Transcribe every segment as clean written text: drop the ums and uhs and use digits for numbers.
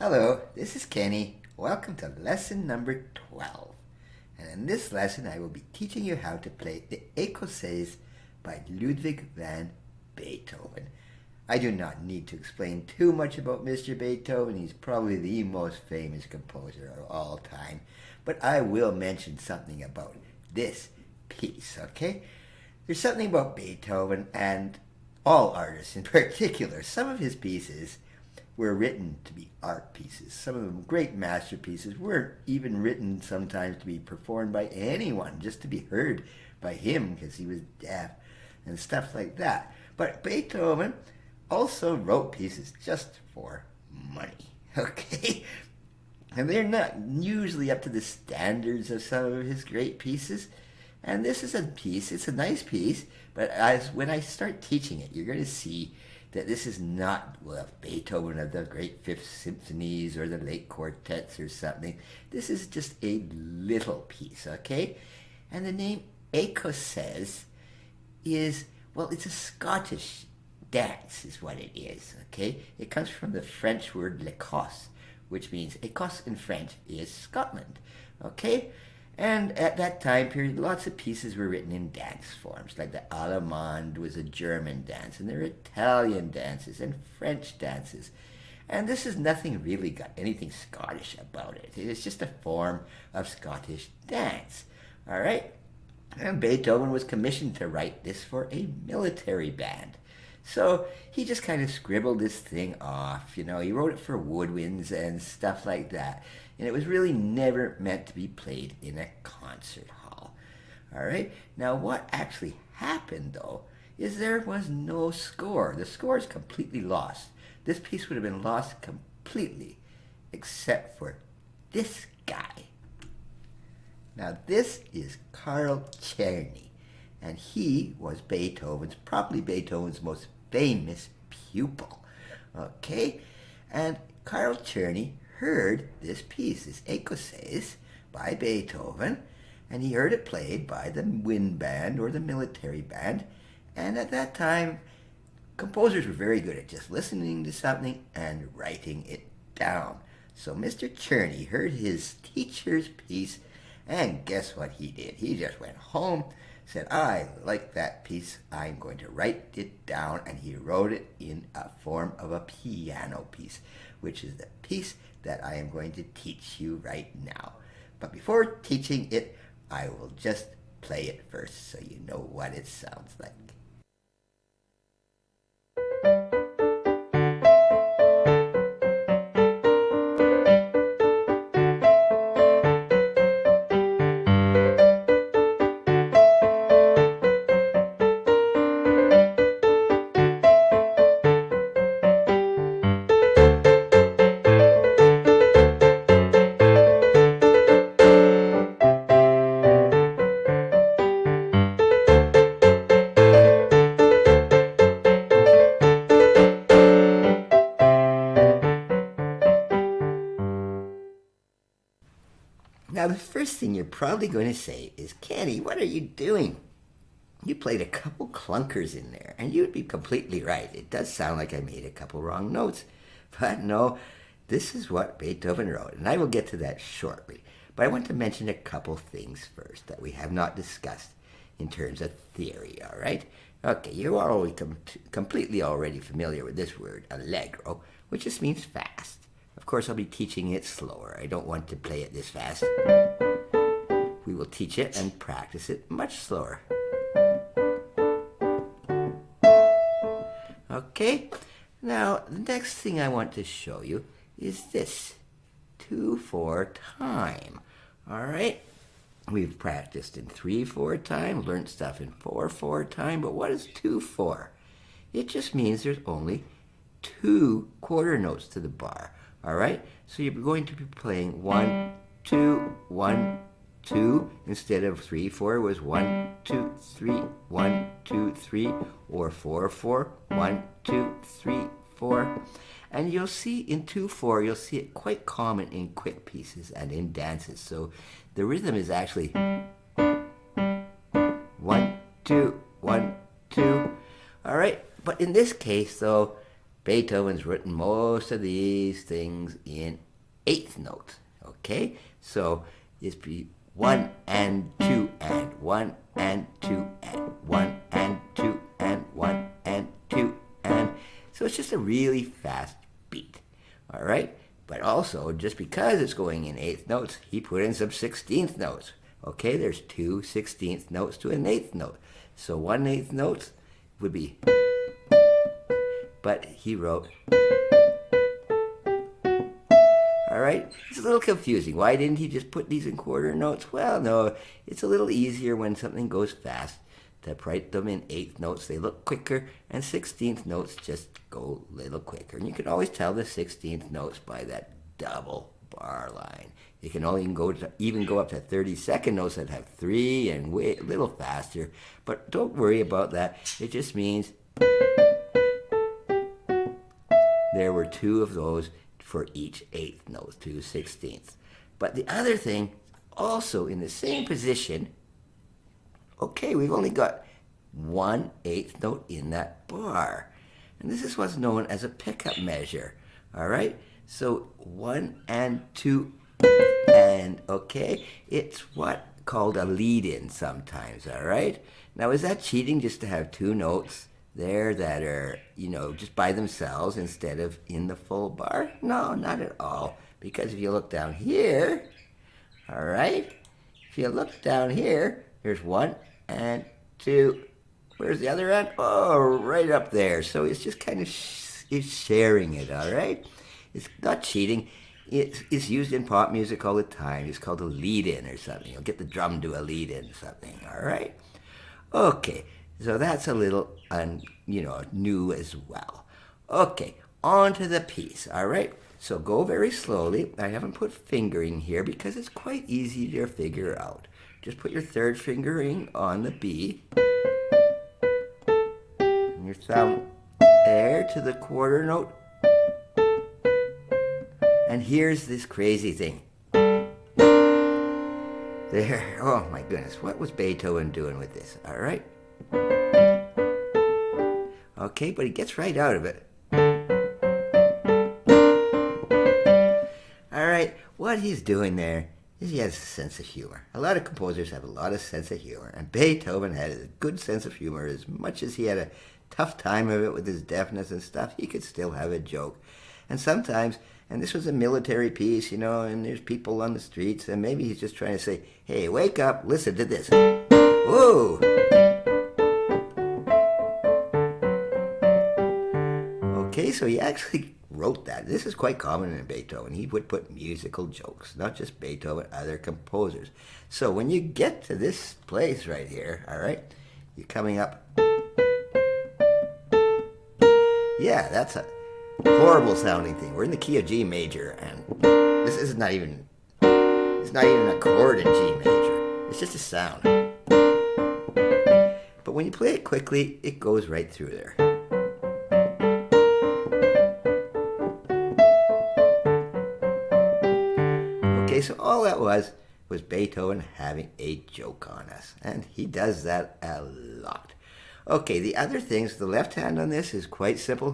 Hello, this is Kenny. Welcome to lesson number 12. And in this lesson, I will be teaching you how to play the Ecossaise by Ludwig van Beethoven. I do not need to explain too much about Mr. Beethoven. He's probably the most famous composer of all time. But I will mention something about this piece, okay? There's something about Beethoven and all artists in particular. Some of his pieces were written to be art pieces. Some of them great masterpieces weren't even written sometimes to be performed by anyone, just to be heard by him because he was deaf and stuff like that. But Beethoven also wrote pieces just for money, okay? And they're not usually up to the standards of some of his great pieces. And this is a piece, it's a nice piece, but when I start teaching it, you're going to see that this is not Beethoven of the great Fifth Symphonies or the late quartets or something. This is just a little piece, okay? And the name Ecossaise is, well, it's a Scottish dance is what it is, okay? It comes from the French word l'Écosse, which means Écosse in French is Scotland, okay? And at that time period, lots of pieces were written in dance forms, like the Allemande was a German dance, and there are Italian dances and French dances. And this has nothing really got anything Scottish about it. It's just a form of Scottish dance, all right? And Beethoven was commissioned to write this for a military band. So he just kind of scribbled this thing off, you know, he wrote it for woodwinds and stuff like that. And it was really never meant to be played in a concert hall. All right, now what actually happened though is there was no score. The score is completely lost. This piece would have been lost completely except for this guy. Now this is Carl Czerny. And he was probably Beethoven's most famous pupil. Okay? And Carl Czerny heard this piece, this Ecossaise by Beethoven, and he heard it played by the wind band or the military band. And at that time, composers were very good at just listening to something and writing it down. So Mr. Czerny heard his teacher's piece, and guess what he did? He just went home, said, I like that piece, I'm going to write it down, and he wrote it in a form of a piano piece, which is the piece that I am going to teach you right now. But before teaching it, I will just play it first so you know what it sounds like. Now, the first thing you're probably going to say is, Kenny, what are you doing? You played a couple clunkers in there, and you'd be completely right. It does sound like I made a couple wrong notes. But no, this is what Beethoven wrote, and I will get to that shortly. But I want to mention a couple things first that we have not discussed in terms of theory, all right? Okay, you're already completely already familiar with this word, allegro, which just means fast. Of course, I'll be teaching it slower. I don't want to play it this fast. We will teach it and practice it much slower. Okay? Now, the next thing I want to show you is this. 2/4 time. All right? We've practiced in 3/4 time, learned stuff in 4/4 time, but what is 2/4? It just means there's only 2 quarter notes to the bar. All right, so you're going to be playing 1, 2, 1, 2 instead of 3/4 was 1, 2, 3, 1, 2, 3, or 4/4, 1, 2, 3, 4. And you'll see in 2/4, you'll see it quite common in quick pieces and in dances. So the rhythm is actually 1, 2, 1, 2. All right, but in this case, though, Beethoven's written most of these things in eighth notes. Okay, so it's be 1 and 2 and 1 and 2 and 1 and 2 and so it's just a really fast beat. All right, but also just because it's going in eighth notes, he put in some 16th notes. Okay, there's 2/16 notes to an eighth note, so 1/8 notes would be. But he wrote. All right, it's a little confusing. Why didn't he just put these in quarter notes? Well, no, it's a little easier when something goes fast to write them in eighth notes. They look quicker, and 16th notes just go a little quicker. And you can always tell the 16th notes by that double bar line. You can even go up to 32nd notes that have 3 and a little faster. But don't worry about that. It just means there were 2 of those for each eighth note, 2/16. But the other thing, also in the same position, okay, we've only got 1/8 note in that bar. And this is what's known as a pickup measure. All right? So 1 and 2 and, okay, it's what called a lead-in sometimes, all right? Now, is that cheating just to have 2 notes there that are, just by themselves instead of in the full bar? No, not at all. Because if you look down here, all right, if you look down here, there's 1 and 2. Where's the other end? Oh, right up there. So it's just kind of it's sharing it, all right? It's not cheating. It's used in pop music all the time. It's called a lead-in or something. You'll get the drum to a lead-in or something, all right? Okay, so that's a little, new as well. Okay, on to the piece, all right? So go very slowly. I haven't put fingering here because it's quite easy to figure out. Just put your third fingering on the B. And your thumb there to the quarter note. And here's this crazy thing. There, oh my goodness, what was Beethoven doing with this? All right. Okay, but he gets right out of it. All right, what he's doing there is he has a sense of humor. A lot of composers have a lot of sense of humor, and Beethoven had a good sense of humor. As much as he had a tough time of it with his deafness and stuff, he could still have a joke. And sometimes, and this was a military piece, and there's people on the streets, and maybe he's just trying to say, hey, wake up, listen to this. Whoa! Okay, so he actually wrote that. This is quite common in Beethoven. He would put musical jokes, not just Beethoven, other composers. So when you get to this place right here, all right, you're coming up. Yeah, that's a horrible sounding thing. We're in the key of G major, and this is not even, it's not even a chord in G major. It's just a sound. But when you play it quickly, it goes right through there. Okay, so all that was Beethoven having a joke on us, and he does that a lot. Okay, the other things, the left hand on this is quite simple.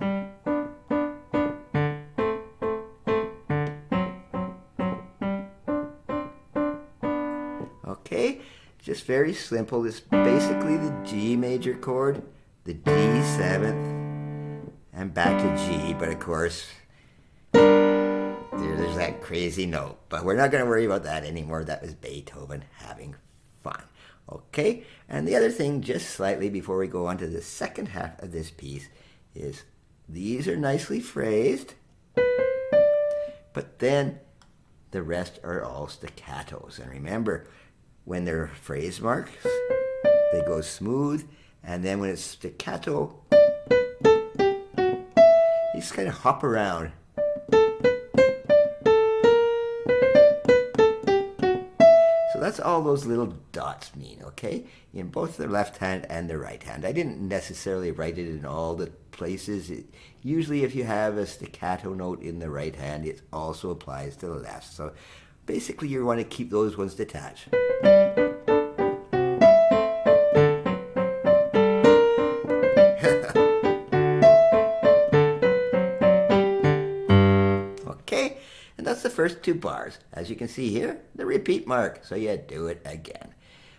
Okay, just very simple. It's basically the G major chord, the D7th, and back to G, but of course, there's that crazy note. But we're not going to worry about that anymore. That was Beethoven having fun. Okay, and the other thing, just slightly before we go on to the second half of this piece, is these are nicely phrased, but then the rest are all staccatos. And remember, when they're phrase marks, they go smooth, and then when it's staccato, you just kind of hop around. So that's all those little dots mean, okay? In both the left hand and the right hand. I didn't necessarily write it in all the places. Usually if you have a staccato note in the right hand, it also applies to the left. So basically you want to keep those ones detached. first two bars. As you can see here, the repeat mark. So you do it again.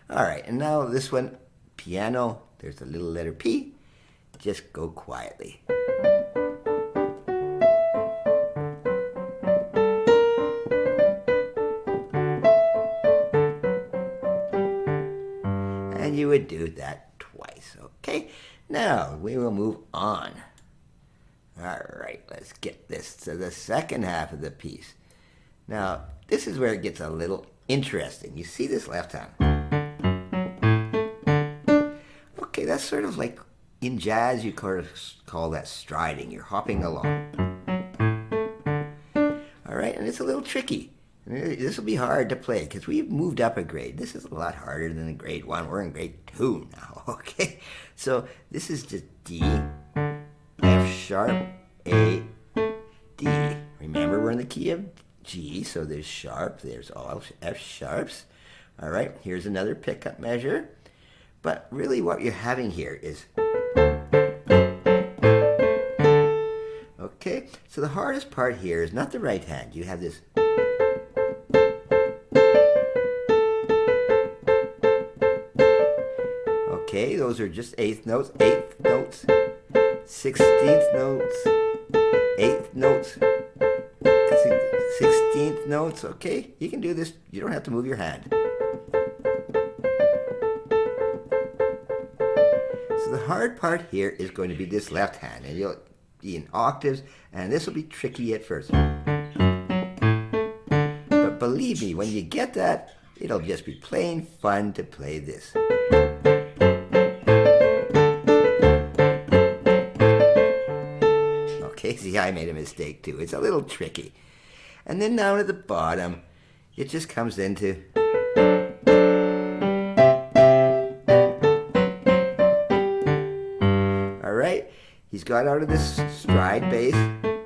All right, and now this one, piano, there's the little letter P. Just go quietly. And you would do that twice, okay? Now, we will move on. All right, let's get this to the second half of the piece. Now, this is where it gets a little interesting. You see this left hand? Okay, that's sort of like in jazz, you call that striding. You're hopping along. All right, and it's a little tricky. This will be hard to play because we've moved up a grade. This is a lot harder than grade 1. We're in grade 2 now, okay? So this is just D, F sharp, A, D. Remember, we're in the key of G, so there's sharp, there's all F sharps. All right, here's another pickup measure. But really what you're having here is, okay, so the hardest part here is not the right hand. You have this, okay, those are just eighth notes, 16th notes, 8th notes, 16th notes, okay? You can do this. You don't have to move your hand. So the hard part here is going to be this left hand, and you'll be in octaves, and this will be tricky at first. But believe me, when you get that, it'll just be plain fun to play this. Okay, see, I made a mistake too. It's a little tricky. And then down at the bottom, it just comes into, all right, he's got out of this stride bass,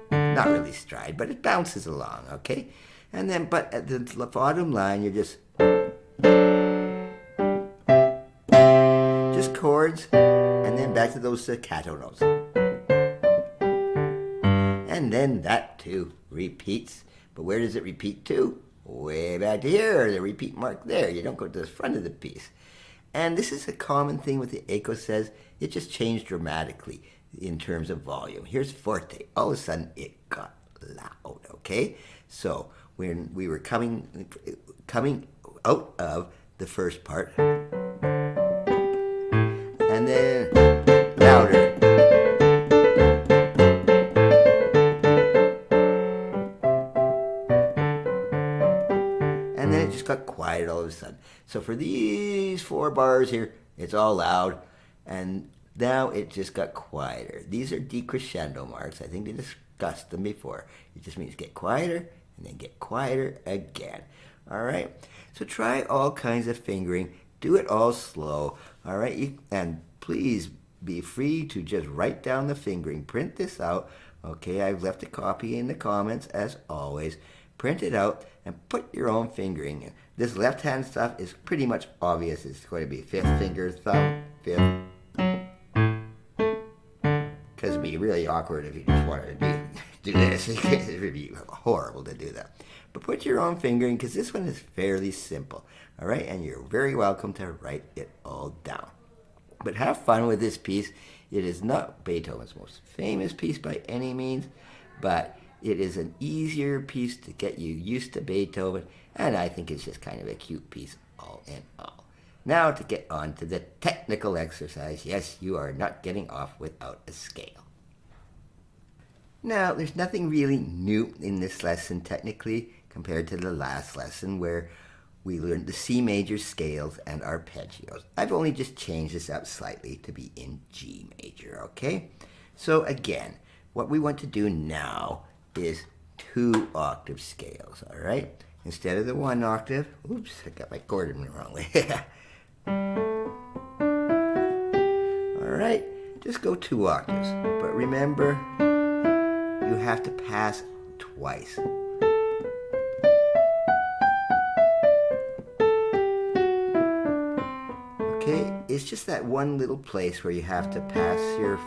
not really stride, but it bounces along, okay? And then, but at the bottom line, you're just chords, and then back to those staccato notes. And then that too repeats. But where does it repeat to? Way back to here, the repeat mark there. You don't go to the front of the piece. And this is a common thing with the Ecossaise. It just changed dramatically in terms of volume. Here's forte. All of a sudden, it got loud, okay? So when we were coming out of the first part, and then louder. And then it just got quiet all of a sudden. So for these 4 bars here, it's all loud, and now it just got quieter. These are decrescendo marks. I think we discussed them before. It just means get quieter and then get quieter again. All right? So try all kinds of fingering. Do it all slow. All right? And please be free to just write down the fingering. Print this out. Okay, I've left a copy in the comments as always. Print it out and put your own fingering in. This left hand stuff is pretty much obvious. It's going to be 5th finger, thumb, 5th. Because it'd be really awkward if you just wanted to do this. It would be horrible to do that. But put your own fingering because this one is fairly simple. All right, and you're very welcome to write it all down. But have fun with this piece. It is not Beethoven's most famous piece by any means, but it is an easier piece to get you used to Beethoven, and I think it's just kind of a cute piece all in all. Now to get on to the technical exercise. Yes, you are not getting off without a scale. Now, there's nothing really new in this lesson technically compared to the last lesson where we learned the C major scales and arpeggios. I've only just changed this up slightly to be in G major, okay? So again, what we want to do now is 2 octave scales, all right? Instead of the 1 octave, oops, I got my chord in the wrong way. All right, just go 2 octaves. But remember, you have to pass twice. Okay, it's just that one little place where you have to pass your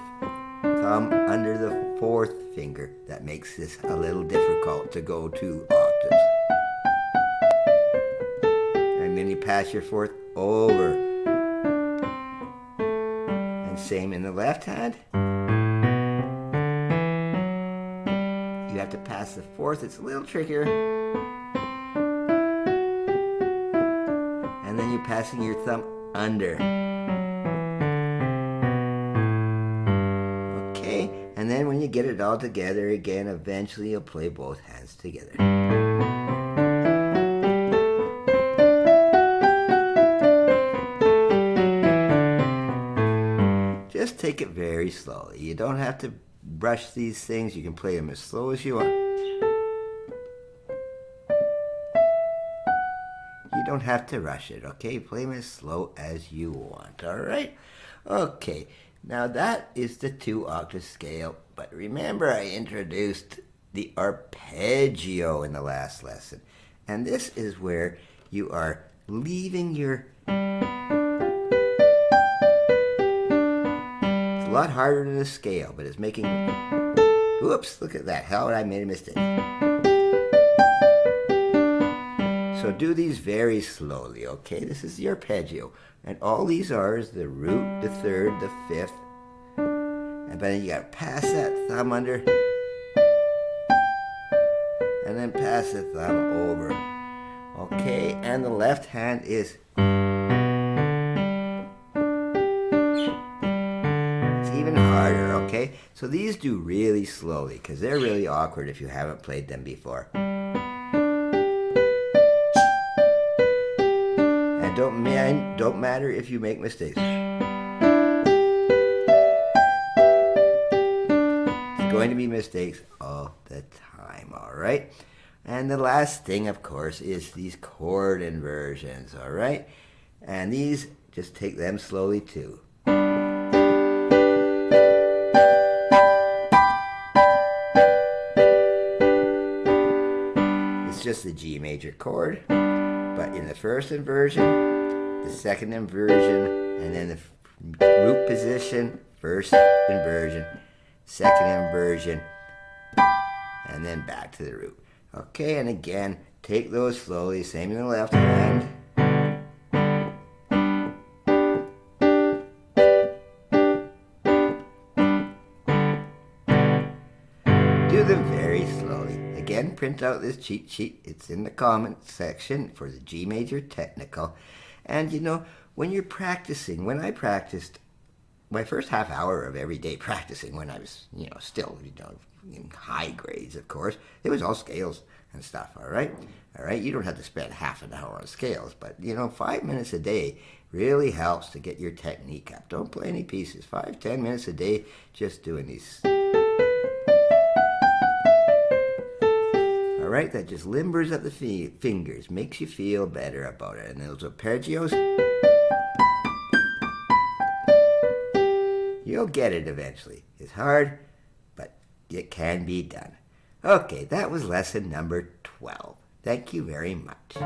thumb under the 4th finger that makes this a little difficult to go 2 octaves. pass your fourth over. And same in the left hand. You have to pass the fourth. It's a little trickier. And then you're passing your thumb under. Okay, and then when you get it all together again, eventually you'll play both hands together. Just take it very slowly. You don't have to brush these things. You can play them as slow as you want. You don't have to rush it, okay? Play them as slow as you want, all right? Okay, now that is the 2-octave scale. But remember, I introduced the arpeggio in the last lesson. And this is where you are leaving your... It's a lot harder than the scale, but it's making... Whoops, look at that. How I made a mistake. So do these very slowly, okay? This is the arpeggio. And all these are is the root, the third, the fifth. And then you gotta pass that thumb under. And then pass the thumb over. Okay, and the left hand is... It's even harder, okay? So these do really slowly, because they're really awkward if you haven't played them before. And don't matter if you make mistakes. It's going to be mistakes all the time, all right? And the last thing, of course, is these chord inversions, all right? And these, just take them slowly too. It's just the G major chord, but in the first inversion, the second inversion, and then the root position, first inversion, second inversion, and then back to the root. Okay, and again, take those slowly, same in the left hand. Do them very slowly. Again, print out this cheat sheet. It's in the comment section for the G major technical. And you know, when you're practicing, when I practiced, my first half hour of every day practicing when I was, still, in high grades, of course, it was all scales and stuff, all right? All right, you don't have to spend half an hour on scales, but, 5 minutes a day really helps to get your technique up. Don't play any pieces. 5-10 minutes a day just doing these. All right, that just limbers up the fingers, makes you feel better about it. And those arpeggios, you'll get it eventually. It's hard, but it can be done. Okay, that was lesson number 12. Thank you very much.